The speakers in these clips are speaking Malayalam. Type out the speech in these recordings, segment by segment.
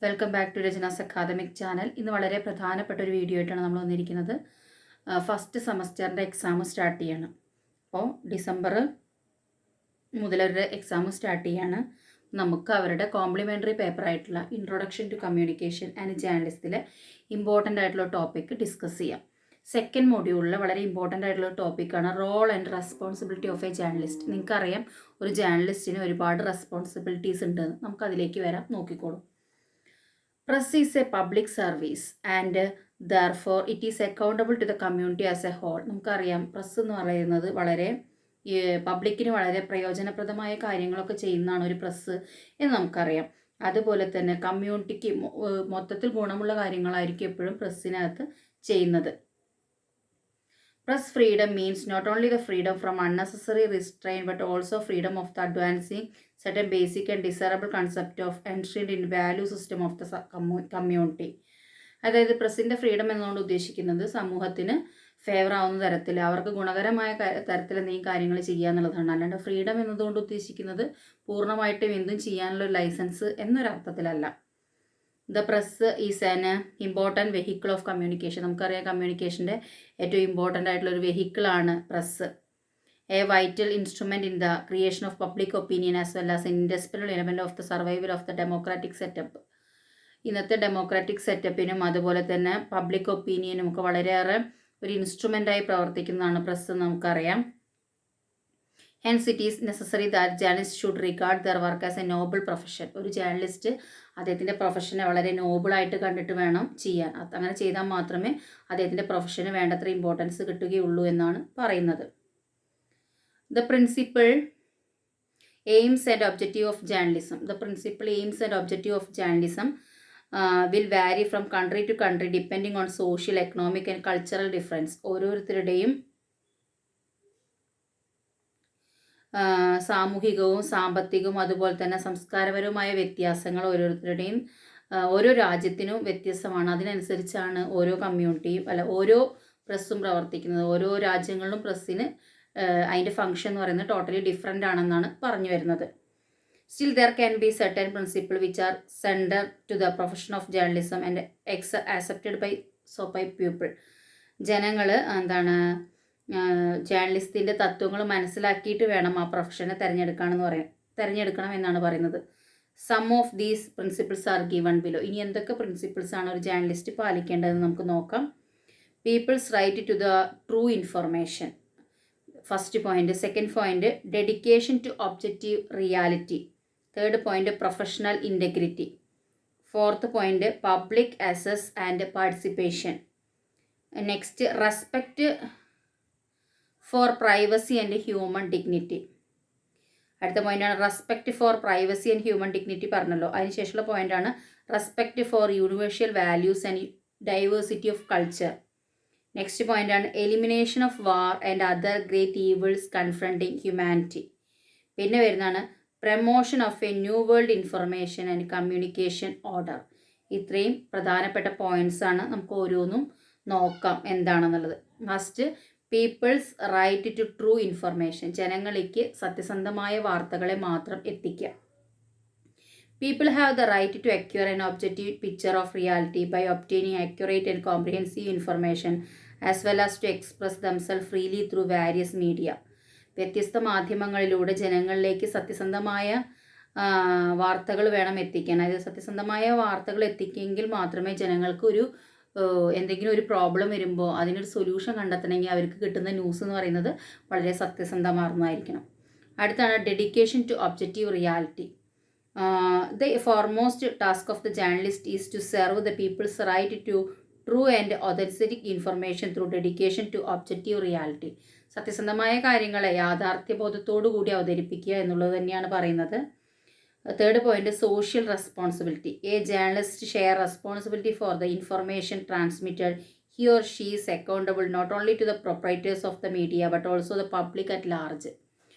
Welcome back to Rachana's academic channel. ഇന്ന് വളരെ പ്രധാനപ്പെട്ട ഒരു വീഡിയോ ആയിട്ടാണ് നമ്മൾ വന്നിരിക്കുന്നത്. ഫസ്റ്റ് സെമസ്റ്ററിൻ്റെ എക്സാം സ്റ്റാർട്ട് ചെയ്യണം. അപ്പോൾ ഡിസംബർ മുതലൊരു എക്സാം സ്റ്റാർട്ട് ചെയ്യാണ്. നമുക്ക് അവരുടെ കോംപ്ലിമെൻ്ററി പേപ്പറായിട്ടുള്ള ഇൻട്രൊഡക്ഷൻ ടു കമ്മ്യൂണിക്കേഷൻ ആൻഡ് ജേർണലിസ്റ്റിലെ ഇമ്പോർട്ടൻ്റ് ആയിട്ടുള്ള ടോപ്പിക്ക് ഡിസ്കസ് ചെയ്യാം. സെക്കൻഡ് മൊഡ്യൂളിൽ വളരെ ഇമ്പോർട്ടൻ്റ് ആയിട്ടുള്ള ടോപ്പിക്കാണ് role and responsibility of a journalist. നിങ്ങൾക്കറിയാം, ഒരു ജേർണലിസ്റ്റിന് ഒരുപാട് റെസ്പോൺസിബിലിറ്റീസ് ഉണ്ട്. നമുക്കതിലേക്ക് വരാം, നോക്കിക്കോളൂ. Press is a public service and therefore it is accountable to the community as a whole. നമുക്കറിയാം, പ്രസ് എന്ന് പറയുന്നത് വളരെ പബ്ലിക്കിന് വളരെ പ്രയോജനപ്രദമായ കാര്യങ്ങളൊക്കെ ചെയ്യുന്നതാണ് ഒരു പ്രസ് എന്ന് നമുക്കറിയാം. അതുപോലെ തന്നെ കമ്മ്യൂണിറ്റിക്ക് മൊത്തത്തിൽ ഗുണമുള്ള കാര്യങ്ങളായിരിക്കും എപ്പോഴും പ്രസ്സിനകത്ത് ചെയ്യുന്നത്. Press freedom means not only the freedom from unnecessary restraint but also freedom of the advancing certain basic and desirable concept of enshrined in value system of the community. അതായത് പ്രസിൻ്റെ ഫ്രീഡം എന്നുകൊണ്ട് ഉദ്ദേശിക്കുന്നത് സമൂഹത്തിന് ഫേവർ ആവുന്ന തരത്തിൽ, അവർക്ക് ഗുണകരമായ തരത്തിൽ എന്തെങ്കിലും കാര്യങ്ങൾ ചെയ്യുക എന്നുള്ളതാണ്. അല്ലാണ്ട് ഫ്രീഡം എന്നതുകൊണ്ട് ഉദ്ദേശിക്കുന്നത് പൂർണ്ണമായിട്ടും എന്തും ചെയ്യാനുള്ള ഒരു ലൈസൻസ് എന്നൊരർത്ഥത്തിലല്ല. The press is an important vehicle of communication. നമുക്കറിയാം, കമ്മ്യൂണിക്കേഷൻ്റെ ഏറ്റവും ഇമ്പോർട്ടൻ്റ് ആയിട്ടുള്ള ഒരു വെഹിക്കിളാണ് press. A vital instrument in the creation of public opinion as well as indispensable element of the survival of the democratic setup. ഇന്നത്തെ ഡെമോക്രാറ്റിക് സെറ്റപ്പിനും അതുപോലെ തന്നെ പബ്ലിക് ഒപ്പീനിയനും ഒക്കെ വളരെയേറെ ഒരു ഇൻസ്ട്രുമെൻ്റായി പ്രവർത്തിക്കുന്നതാണ് പ്രസ് എന്ന് നമുക്കറിയാം. Hence it is necessary that journalists should regard their work as a noble profession. ഒരു ജേർണലിസ്റ്റ് അദ്ദേഹത്തിൻ്റെ പ്രൊഫഷനെ വളരെ നോബിളായിട്ട് കണ്ടിട്ട് വേണം ചെയ്യാൻ. അങ്ങനെ ചെയ്താൽ മാത്രമേ അദ്ദേഹത്തിൻ്റെ പ്രൊഫഷന് വേണ്ടത്ര ഇമ്പോർട്ടൻസ് കിട്ടുകയുള്ളൂ എന്നാണ് പറയുന്നത്. The principal aims and objective of journalism. The principal aims and objective of journalism will vary from country to country depending on social, economic and cultural difference. ഓരോരുത്തരുടെയും സാമൂഹികവും സാമ്പത്തികവും അതുപോലെ തന്നെ സംസ്കാരപരവുമായ വ്യത്യാസങ്ങൾ ഓരോരുത്തരുടെയും ഓരോ രാജ്യത്തിനും വ്യത്യസ്തമാണ്. അതിനനുസരിച്ചാണ് ഓരോ കമ്മ്യൂണിറ്റിയും ഓരോ പ്രസ്സും പ്രവർത്തിക്കുന്നത്. ഓരോ രാജ്യങ്ങളിലും പ്രസ്സിന് അതിൻ്റെ ഫങ്ഷൻ എന്ന് പറയുന്നത് ടോട്ടലി ഡിഫറെൻ്റ് ആണെന്നാണ് പറഞ്ഞു വരുന്നത്. Still there can be certain principle which are central to the profession of journalism and accepted by people. ജനങ്ങൾ ജേർണലിസ്റ്റിൻ്റെ തത്വങ്ങൾ മനസ്സിലാക്കിയിട്ട് വേണം ആ പ്രൊഫഷനെ തിരഞ്ഞെടുക്കണം എന്നാണ് പറയുന്നത്. Some of these principles are given below. ഇനി എന്തൊക്കെ പ്രിൻസിപ്പിൾസാണ് ഒരു ജേർണലിസ്റ്റ് പാലിക്കേണ്ടതെന്ന് നമുക്ക് നോക്കാം. People's right to the true information, first point. Second point, dedication to objective reality. Third point, professional integrity. Fourth point, public access and participation. Next, respect for privacy and human dignity. അടുത്ത പോയിൻ്റാണ് respect for privacy and human dignity പറഞ്ഞല്ലോ. അതിനുശേഷമുള്ള പോയിൻ്റാണ് respect for universal values and diversity of culture. Next പോയിൻ്റാണ് elimination of war and other great evils confronting humanity. പിന്നെ വരുന്നതാണ് promotion of a new world information and communication order. ഇത്രയും പ്രധാനപ്പെട്ട പോയിൻറ്റ്സാണ്. നമുക്ക് ഓരോന്നും നോക്കാം എന്താണെന്നുള്ളത്. First, people's right to true information. ജനങ്ങളിലേക്ക് സത്യസന്ധമായ വാർത്തകളെ മാത്രം എത്തിക്കുക. People have the right to acquire an objective picture of reality by obtaining accurate and comprehensive information as well as to express themself freely through various media. വ്യത്യസ്ത മാധ്യമങ്ങളിലൂടെ ജനങ്ങളിലേക്ക് സത്യസന്ധമായ വാർത്തകൾ വേണം എത്തിക്കാൻ. അതായത് സത്യസന്ധമായ വാർത്തകൾ എത്തിക്കെങ്കിൽ മാത്രമേ ജനങ്ങൾക്ക് എന്തെങ്കിലും ഒരു പ്രോബ്ലം വരുമ്പോൾ അതിനൊരു സൊല്യൂഷൻ കണ്ടെത്തണമെങ്കിൽ അവർക്ക് കിട്ടുന്ന ന്യൂസ് എന്ന് പറയുന്നത് വളരെ സത്യസന്ധമാർന്നതായിരിക്കണം. അടുത്താണ് dedication to objective reality. The foremost task of the journalist is to serve the people's right to true and authentic information through dedication to objective reality. സത്യസന്ധമായ കാര്യങ്ങളെ യാഥാർത്ഥ്യബോധത്തോടു കൂടി അവതരിപ്പിക്കുക എന്നുള്ളത് തന്നെയാണ് പറയുന്നത്. Third point, social responsibility. A journalist share responsibility for the information transmitted. He or she is accountable not only to the proprietors of the media but also the public at large.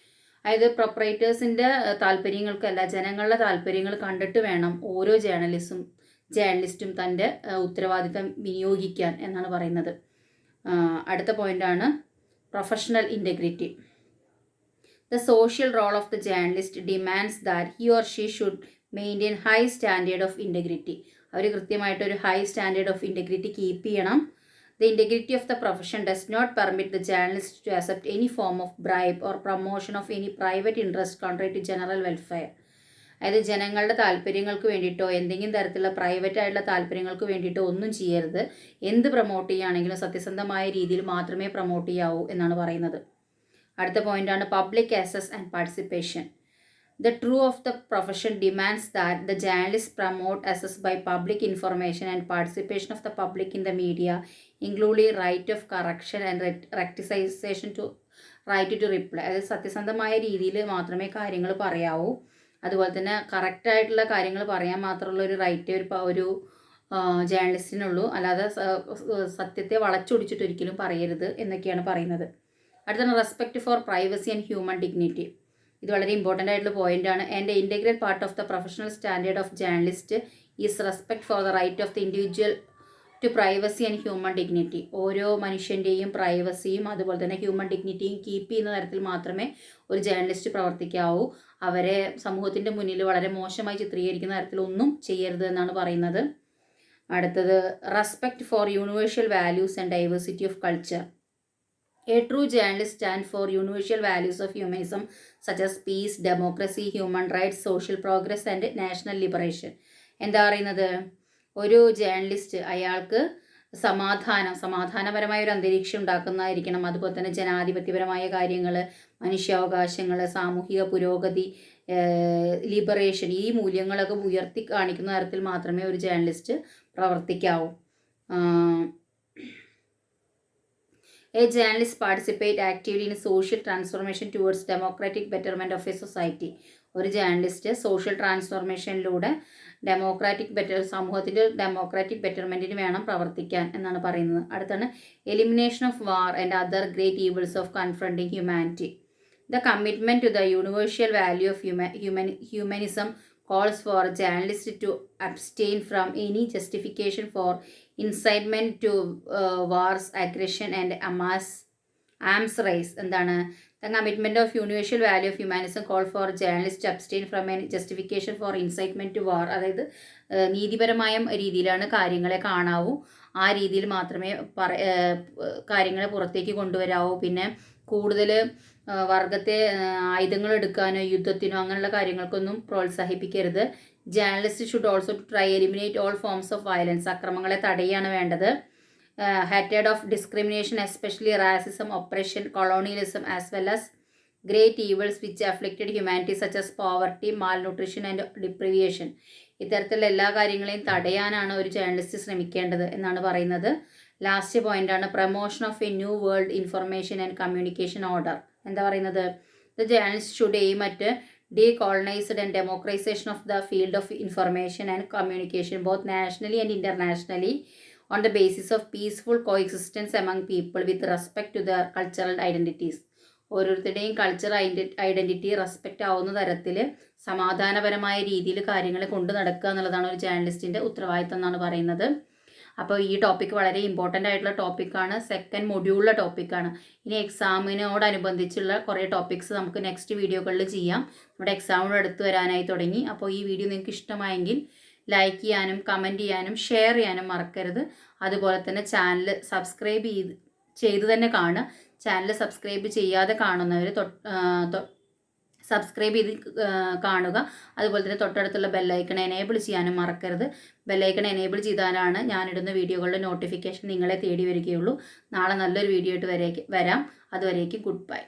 അതായത് പ്രൊപ്പറേറ്റേഴ്സിൻ്റെ താല്പര്യങ്ങൾക്കല്ല, ജനങ്ങളുടെ താല്പര്യങ്ങൾ കണ്ടിട്ട് വേണം ഓരോ ജേർണലിസ്റ്റും തൻ്റെ ഉത്തരവാദിത്തം വിനിയോഗിക്കാൻ എന്നാണ് പറയുന്നത്. അടുത്ത പോയിൻ്റാണ് professional integrity. The social role of the journalist demands that he or she should maintain high standard of integrity. അവർ കൃത്യമായിട്ടൊരു high standard of integrity keep ചെയ്യണം. The integrity of the profession does not permit the journalist to accept any form of bribe or promotion of any private interest contrary to general welfare. അതായത് ജനങ്ങളുടെ താല്പര്യങ്ങൾക്ക് വേണ്ടിയിട്ടോ എന്തെങ്കിലും തരത്തിലുള്ള പ്രൈവറ്റ് ആയിട്ടുള്ള താല്പര്യങ്ങൾക്ക് വേണ്ടിയിട്ടോ ഒന്നും ചെയ്യരുത്. എന്ത് പ്രൊമോട്ട് ചെയ്യുകയാണെങ്കിലും സത്യസന്ധമായ രീതിയിൽ മാത്രമേ പ്രൊമോട്ട് ചെയ്യാവൂ എന്നാണ് പറയുന്നത്. അടുത്ത പോയിന്റാണ് public access and participation. The truth of the profession demands that the journalists promote access by public information and participation of the public in the media, including right of correction and rectification to right to reply. അതായത് സത്യസന്ധമായ രീതിയിൽ മാത്രമേ കാര്യങ്ങൾ പറയാവൂ. അതുപോലെ തന്നെ കറക്റ്റായിട്ടുള്ള കാര്യങ്ങൾ പറയാൻ മാത്രമുള്ള ഒരു റൈറ്റ് ഒരു ജേർണലിസ്റ്റിനുള്ളൂ. അല്ലാതെ സത്യത്തെ വളച്ചൊടിച്ചിട്ട് ഒരിക്കലും പറയരുത് എന്നൊക്കെയാണ് പറയുന്നത്. അടുത്താണ് respect for privacy and human dignity. ഇത് വളരെ ഇമ്പോർട്ടൻ്റ് ആയിട്ടുള്ള പോയിൻ്റാണ്. And integral part of the professional standard of journalist is respect for the right of the individual to privacy and human dignity. ഓരോ മനുഷ്യൻ്റെയും പ്രൈവസിയും അതുപോലെ തന്നെ ഹ്യൂമൻ ഡിഗ്നിറ്റിയും കീപ്പ് ചെയ്യുന്ന തരത്തിൽ മാത്രമേ ഒരു ജേർണലിസ്റ്റ് പ്രവർത്തിക്കാവൂ. അവരെ സമൂഹത്തിൻ്റെ മുന്നിൽ വളരെ മോശമായി ചിത്രീകരിക്കുന്ന തരത്തിലൊന്നും ചെയ്യരുത് എന്നാണ് പറയുന്നത്. അടുത്തത് respect for universal values and diversity of culture. A true journalist stands for universal values of humanism such as peace, democracy, human rights, social progress and national liberation. എന്താ പറയുന്നത്? ഒരു ജേർണലിസ്റ്റ് അയാൾക്ക് സമാധാനപരമായ ഒരു അന്തരീക്ഷം ഉണ്ടാക്കുന്നതായിരിക്കണം. അതുപോലെ തന്നെ ജനാധിപത്യപരമായ കാര്യങ്ങൾ, മനുഷ്യാവകാശങ്ങൾ, സാമൂഹിക പുരോഗതി, ലിബറേഷൻ, ഈ മൂല്യങ്ങളൊക്കെ ഉയർത്തി കാണിക്കുന്ന തരത്തിൽ മാത്രമേ ഒരു journalist പ്രവർത്തിക്കാവൂ. A journalist participate actively in social transformation towards democratic betterment of a society. ഒരു ജേർണലിസ്റ്റ് സോഷ്യൽ ട്രാൻസ്ഫോർമേഷനിലൂടെ സമൂഹത്തിൻ്റെ ഡെമോക്രാറ്റിക് ബെറ്റർമെൻറ്റിന് വേണം പ്രവർത്തിക്കാൻ എന്നാണ് പറയുന്നത്. അടുത്താണ് elimination of war and other great evils of confronting humanity. The commitment to the universal value of humanism calls for journalists to abstain from any justification for incitement to wars, aggression and arms race. എന്താണ്? The commitment of universal value of humanism call for journalists to abstain from any justification for incitement to war. അതായത് നീതിപരമായ രീതിയിലാണ് കാര്യങ്ങളെ കാണാവൂ. ആ രീതിയിൽ മാത്രമേ കാര്യങ്ങളെ പുറത്തേക്ക് കൊണ്ടുവരാവൂ. പിന്നെ കൂടുതൽ വർഗത്തെ ആയുധങ്ങൾ എടുക്കാനോ യുദ്ധത്തിനോ അങ്ങനെയുള്ള കാര്യങ്ങൾക്കൊന്നും പ്രോത്സാഹിപ്പിക്കരുത്. Journalist should also try eliminate all forms of violence. അക്രമങ്ങളെ തടയുകയാണ് വേണ്ടത്. hatred of discrimination, especially racism, oppression, colonialism, as well as great evils which afflicted humanity such as poverty, malnutrition and deprivation. ഇത്തരത്തിലുള്ള എല്ലാ കാര്യങ്ങളെയും തടയാനാണ് ഒരു ജേർണലിസ്റ്റ് ശ്രമിക്കേണ്ടത് എന്നാണ് പറയുന്നത്. ലാസ്റ്റ് പോയിന്റാണ് promotion of a new world information and communication order. എന്താ പറയുന്നത്? The journalist should aim at decolonized and democratization of the field of information and communication both nationally and internationally on the basis of peaceful coexistence among people with respect to their cultural identities. ഓരോരുത്തരുടെയും കൾച്ചർ ഐഡൻറ്റിറ്റി റെസ്പെക്റ്റ് ആവുന്ന തരത്തിൽ സമാധാനപരമായ രീതിയിൽ കാര്യങ്ങൾ കൊണ്ടു നടക്കുക എന്നുള്ളതാണ് ഒരു ജേർണലിസ്റ്റിൻ്റെ ഉത്തരവാദിത്തം എന്നാണ് പറയുന്നത്. അപ്പോൾ ഈ ടോപ്പിക്ക് വളരെ ഇമ്പോർട്ടൻ്റ് ആയിട്ടുള്ള ടോപ്പിക്കാണ്. സെക്കൻഡ് മൊഡ്യൂളിലെ ടോപ്പിക്കാണ്. ഇനി എക്സാമിനോടനുബന്ധിച്ചുള്ള കുറേ ടോപ്പിക്സ് നമുക്ക് നെക്സ്റ്റ് വീഡിയോകളിൽ ചെയ്യാം. നമ്മുടെ എക്സാമിനോട് അടുത്ത് വരാനായി തുടങ്ങി. അപ്പോൾ ഈ വീഡിയോ നിങ്ങൾക്ക് ഇഷ്ടമായെങ്കിൽ ലൈക്ക് ചെയ്യാനും കമൻറ്റ് ചെയ്യാനും ഷെയർ ചെയ്യാനും മറക്കരുത്. അതുപോലെ തന്നെ ചാനൽ സബ്സ്ക്രൈബ് ചെയ്ത് തന്നെ കാണുക. ചാനൽ സബ്സ്ക്രൈബ് ചെയ്യാതെ കാണുന്നവർ സബ്സ്ക്രൈബ് ചെയ്ത് കാണുക. അതുപോലെ തന്നെ തൊട്ടടുത്തുള്ള ബെല്ലൈക്കൺ എനേബിൾ ചെയ്യാനും മറക്കരുത്. ബെല്ലൈക്കൺ എനേബിൾ ചെയ്താലാണ് ഞാനിടുന്ന വീഡിയോകളുടെ നോട്ടിഫിക്കേഷൻ നിങ്ങളെ തേടി വരികയുള്ളൂ. നാളെ നല്ലൊരു വീഡിയോ ആയിട്ട് വരാം. അതുവരേക്കും ഗുഡ് ബൈ.